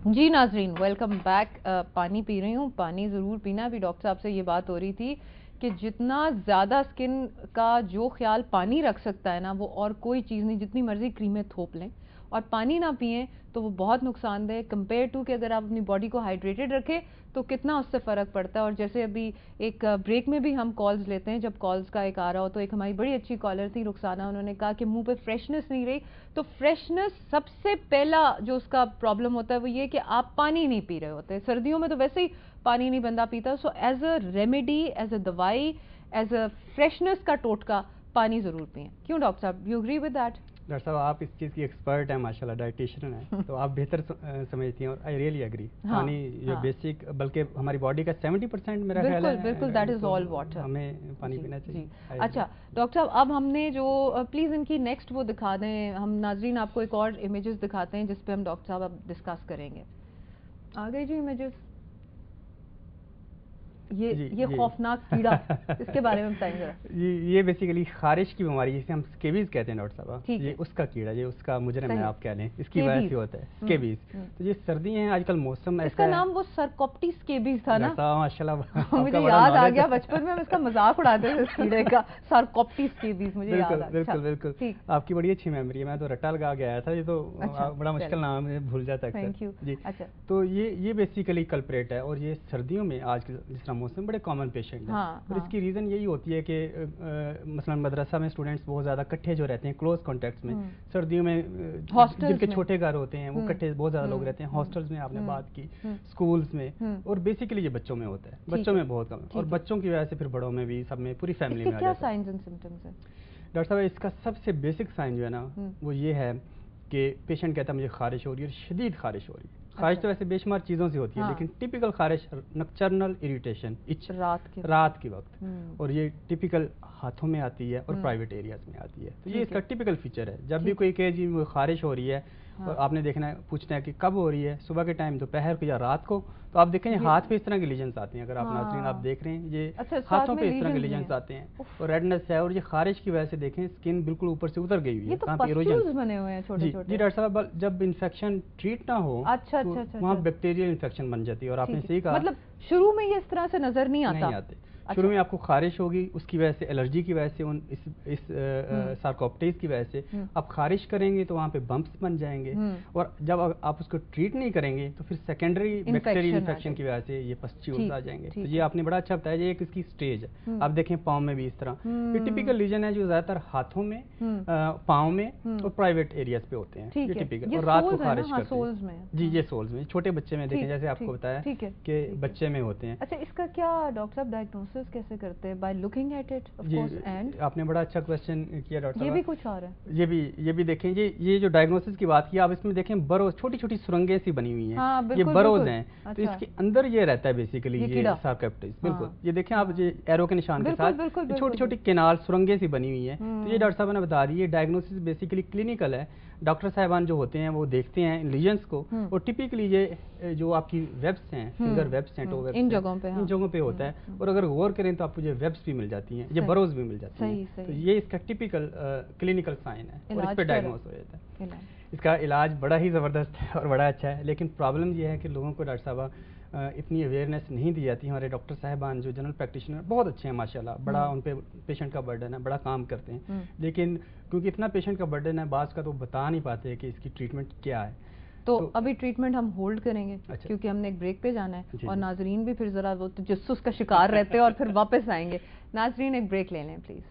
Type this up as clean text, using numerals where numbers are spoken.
جی ناظرین welcome back. پانی پی رہی ہوں, پانی ضرور پینا. ابھی ڈاکٹر صاحب سے یہ بات ہو رہی تھی کہ جتنا زیادہ اسکن کا جو خیال پانی رکھ سکتا ہے نا, وہ اور کوئی چیز نہیں. جتنی مرضی کریمیں تھوپ لیں اور پانی نہ پئیں تو وہ بہت نقصان دہ کمپیئر ٹو کہ اگر آپ اپنی باڈی کو ہائیڈریٹڈ رکھیں تو کتنا اس سے فرق پڑتا ہے. اور جیسے ابھی ایک بریک میں بھی ہم کالز لیتے ہیں, جب کالز کا ایک آ رہا ہو تو ایک ہماری بڑی اچھی کالر تھی رخسانہ, انہوں نے کہا کہ منہ پہ فریشنس نہیں رہی. تو فریشنس سب سے پہلا جو اس کا پرابلم ہوتا ہے وہ یہ کہ آپ پانی نہیں پی رہے ہوتے. سردیوں میں تو ویسے ہی پانی نہیں بندہ پیتا. So as a remedy, as a دوائی, ایز اے فریشنس کا ٹوٹکا پانی ضرور پئیں. کیوں ڈاکٹر صاحب, you agree with that? Doctor صاحب آپ اس چیز کی ایکسپرٹ ہیں ماشاءاللہ, ڈائٹیشین ہیں, تو آپ بہتر سمجھتی ہیں اور آئی ریئلی اگری. پانی جو بیسک, بلکہ ہماری باڈی کا 70% میرا خیال ہے بالکل دیٹ از آل واٹر, ہمیں پانی پینا چاہیے. اچھا ڈاکٹر صاحب, اب ہم نے جو پلیز ان کی نیکسٹ وہ دکھا دیں, ہم ناظرین آپ کو ایک اور امیجز دکھاتے ہیں جس پہ ہم ڈاکٹر صاحب اب ڈسکس کریں گے. آ گئی جی امیجز. یہ خوفناک کیڑا, اس کے بارے میں بتائیں ذرا. یہ بیسیکلی خارش کی بیماری جسے ہم اسکیبیز کہتے ہیں ڈاکٹر صاحب, یہ اس کا کیڑا, یہ اس کا مجرم ہے آپ کہہ لیں, اس کی وجہ سے ہوتا ہے اسکیبیز. تو یہ سردی ہیں, آج کل موسم ایسا ہے. اس کا نام وہ سرکوپٹی اسکیبیز تھا نا ماشاءاللہ, مجھے یاد آ گیا. بچپن میں ہم اس کا مذاق اڑاتے تھے اس کیڑے کا, سرکوپٹی اسکیبیز, مجھے یاد آ گیا. بالکل آپ کی بڑی اچھی میموری ہے, میں تو رٹا لگا کے آیا تھا, یہ تو بڑا مشکل نام ہے, بھول جاتا ہے. جی تو یہ بیسیکلی کلپریٹ ہے, اور یہ سردیوں میں آج جس طرح موسم بڑے کامن پیشنٹ ہیں. اور اس کی ریزن یہی ہوتی ہے کہ مثلا مدرسہ میں اسٹوڈنٹس بہت زیادہ کٹھے جو رہتے ہیں کلوز کانٹیکٹس میں, سردیوں میں جن کے چھوٹے گھر ہوتے ہیں وہ کٹھے بہت زیادہ لوگ رہتے ہیں. ہاسٹلز میں آپ نے بات کی, اسکولز میں, اور بیسیکلی یہ بچوں میں ہوتا ہے, بچوں میں بہت کم, اور بچوں کی وجہ سے پھر بڑوں میں بھی, سب میں, پوری فیملی میں. کیا سائنز اینڈ سمپٹمز ہیں ڈاکٹر صاحب؟ اس کا سب سے بیسک سائن جو ہے نا وہ یہ ہے کہ پیشنٹ کہتا ہے مجھے خارش ہو رہی ہے, شدید خارش ہو رہی ہے. خارش تو ویسے بے شمار چیزوں سے ہوتی ہے, لیکن ٹپیکل خارش نکچرنل اریٹیشن, رات کے وقت, اور یہ ٹپیکل ہاتھوں میں آتی ہے اور پرائیویٹ ایریاز میں آتی ہے. تو یہ اس کا ٹپیکل فیچر ہے. جب بھی کوئی کہے جی مجھے خارش ہو رہی ہے, اور آپ نے دیکھنا ہے, پوچھنا ہے کہ کب ہو رہی ہے, صبح کے ٹائم, دوپہر کو, یا رات کو, تو آپ دیکھیں ہاتھ پہ اس طرح کے لیجنز آتے ہیں. اگر آپ ناظرین آپ دیکھ رہے ہیں, یہ ہاتھوں پہ اس طرح کے لیجنز آتے ہیں, اور ریڈنس ہے, اور یہ خارش کی وجہ سے دیکھیں اسکن بالکل اوپر سے اتر گئی ہوئی ہے. کہاں پہ ایروجن بنے ہوئے ہیں چھوٹے چھوٹے. جی ڈاکٹر صاحب, جب انفیکشن ٹریٹ نہ ہو وہاں بیکٹیریل انفیکشن بن جاتی ہے. اور آپ نے صحیح کہا, مطلب شروع میں یہ اس طرح سے نظر نہیں آتے. شروع میں آپ کو خارش ہوگی, اس کی وجہ سے, الرجی کی وجہ سے, اس سارکوپٹیز کی وجہ سے آپ خارش کریں گے تو وہاں پہ بمپس بن جائیں گے, اور جب آپ اس کو ٹریٹ نہیں کریں گے تو پھر سیکنڈری بیکٹیریل انفیکشن کی وجہ سے یہ پسچیولز آ جائیں گے. تو یہ آپ نے بڑا اچھا بتایا, یہ ایک اس کی سٹیج ہے. آپ دیکھیں پاؤں میں بھی اس طرح, یہ ٹپیکل لیجن ہے جو زیادہ تر ہاتھوں میں, پاؤں میں, اور پرائیویٹ ایریاز پہ ہوتے ہیں. یہ ٹپیکل, اور رات کو خارش کرتے ہیں. جی یہ سولز میں, چھوٹے بچے میں دیکھیں, جیسے آپ کو بتایا کہ بچے میں ہوتے ہیں. اچھا, اس کا کیا ڈاکٹر صاحب ڈائگنوسس کیسے کرتے ہیں؟ By looking at it of course. And آپ نے بڑا اچھا کوسچن کیا ڈاکٹر صاحب. یہ بھی کچھ اور ہے, یہ بھی دیکھیں, یہ جو ڈائگنوسس کی بات کی آپ, اس میں دیکھیں بروز, چھوٹی چھوٹی سرنگیں سی بنی ہوئی ہیں, یہ بروز ہیں. تو اس کے اندر یہ رہتا ہے بیسیکلی یہ سارکوپٹیز. بالکل, یہ دیکھیں آپ, یہ ایرو کے نشان کے ساتھ چھوٹی چھوٹی کینال, سرنگیں سی بنی ہوئی ہیں. تو یہ ڈاکٹر صاحب نے بتا دی, یہ ڈائگنوسس بیسیکلی کلینکل ہے. ڈاکٹر صاحبان جو ہوتے ہیں وہ دیکھتے ہیں لیجنس کو, اور ٹپیکلی یہ جو آپ کی ویبس ہیں, فنگر ویبس ہیں, ٹو ویبس, ان جگہوں پہ ہوتا ہے. اور اگر غور کریں تو آپ کو یہ ویبس بھی مل جاتی ہیں, یہ بروز بھی مل جاتی ہیں. تو یہ اس کا ٹپیکل کلینکل سائن ہے, اور اس پہ ڈائگنوز ہو جاتا ہے. اس کا علاج بڑا ہی زبردست ہے اور بڑا اچھا ہے, لیکن پرابلم یہ ہے کہ لوگوں کو ڈاکٹر صاحبہ اتنی اویئرنیس نہیں دی جاتی. ہمارے ڈاکٹر صاحبان جو جنرل پریکٹیشنر بہت اچھے ہیں ماشاءاللہ, بڑا ان پہ پیشنٹ کا برڈن ہے, بڑا کام کرتے ہیں, لیکن کیونکہ اتنا پیشنٹ کا برڈن ہے, بعض کا تو بتا نہیں پاتے کہ اس کی ٹریٹمنٹ کیا ہے. تو ابھی ٹریٹمنٹ ہم ہولڈ کریں گے کیونکہ ہم نے ایک بریک پہ جانا ہے, اور ناظرین بھی پھر ذرا وہ تجسس کا شکار رہتے ہیں اور پھر واپس آئیں گے. ناظرین ایک بریک لے لیں پلیز.